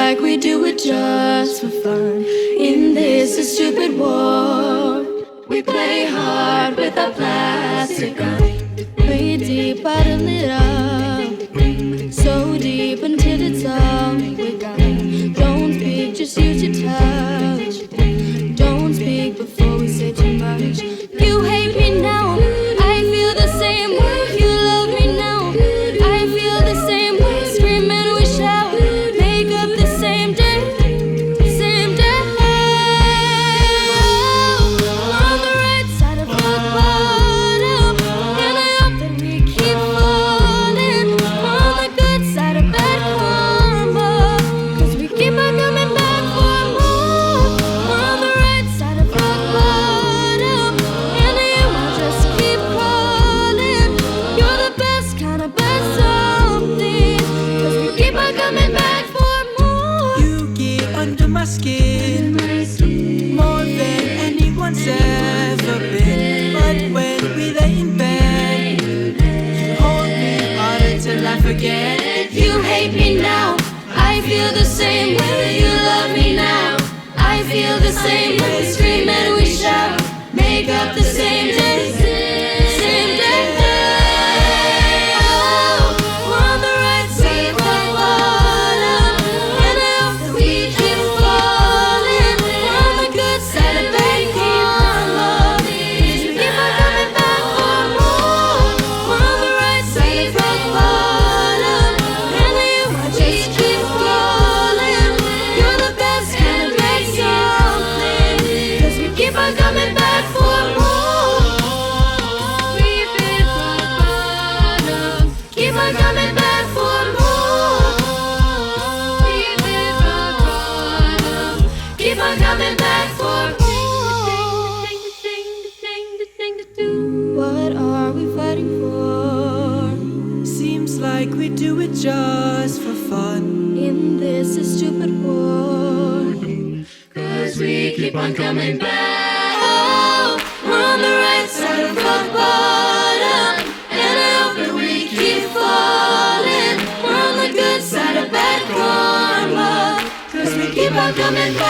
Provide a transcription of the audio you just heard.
like we do it just for fun. In this a stupid war, we play hard with our plastic gun. Way deep, bottle it up, so deep until it's all we got. Don't speak, just use your touch. Don't speak before we say too much. You hate me now, I feel the same way. You love me now, I feel the same way. Scream and we shout, make up the same day, same day. We're on the right side of rock bottom, and I hope that we keep falling. We're on the good side of bad karma, 'cause we keep on coming back for more. We're on the right side of rock bottom, and you will just keep calling. You're the best kind of best something, 'cause we keep on coming back for more. You get under my skin more than anyone's ever been. But when we lay in bed, you hold me harder till I forget. You hate me now, I feel the same way. You love me now, I feel the same way. We scream and we shout, make up the same day, same day. Oh, we're on the right side of the bottom, and I hope that we keep falling. We're on the good side of bad karma, 'cause we keep on coming back for more. We're on the right side of the bottom, and you might just keep falling. You're the best kind of bad something, 'cause we keep on coming back for more. We've been rock bottom, keep on coming back for more. We've been rock bottom, keep on coming back for more. What are we fighting for? Seems like we do it just for fun. In this a stupid war, 'Cause we keep on coming back. oh, we're on the right side of rock bottom, and I hope that we keep falling. We're on the good side of bad karma, 'cause we keep on coming back.